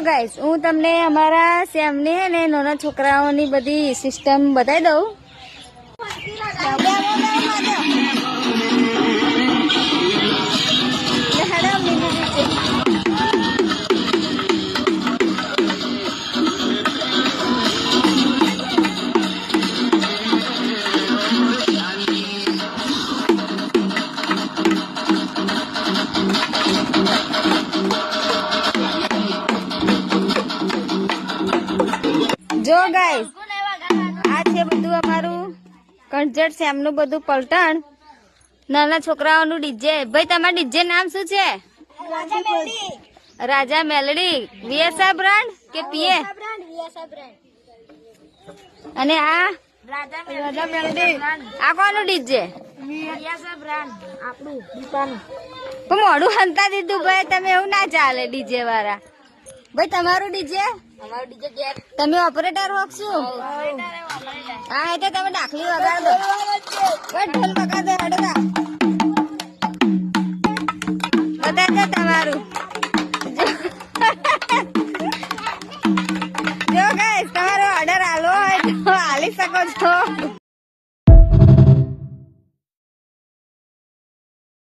Guys હું તમને અમારા સેમની હે ને નાના છોકરાઓની બધી સિસ્ટમ બતાવી દઉં. જો ગાઈસ આ છે બધું અમારું કન્સર્ટ સેમનું બધું પલટણ નાના છોકરાઓનું ડીજે. ભાઈ તમારું ડીજે નામ શું છે? રાજા મેલડી. વીએસઆર બ્રાન્ડ કે પીએ? અને આ રાજા મેલડી. આ કોનું ડીજે? વીએસઆર બ્રાન્ડ આપણું દીપાનું. પણ મોડું હંતા દીધું ભાઈ, તમે એવું ના ચાલે ડીજે વાળા. ભાઈ તમારું ડીજે? તમે ઓપરેટર હોકશો? હા એટલે તમે ડાકલી વગાડ દો. ઢોલ વગાડ દો. હડતા બતાવજો તમારું. જો ગાઈસ તમારો ઓર્ડર આલો હોય તો આલી શકો છો.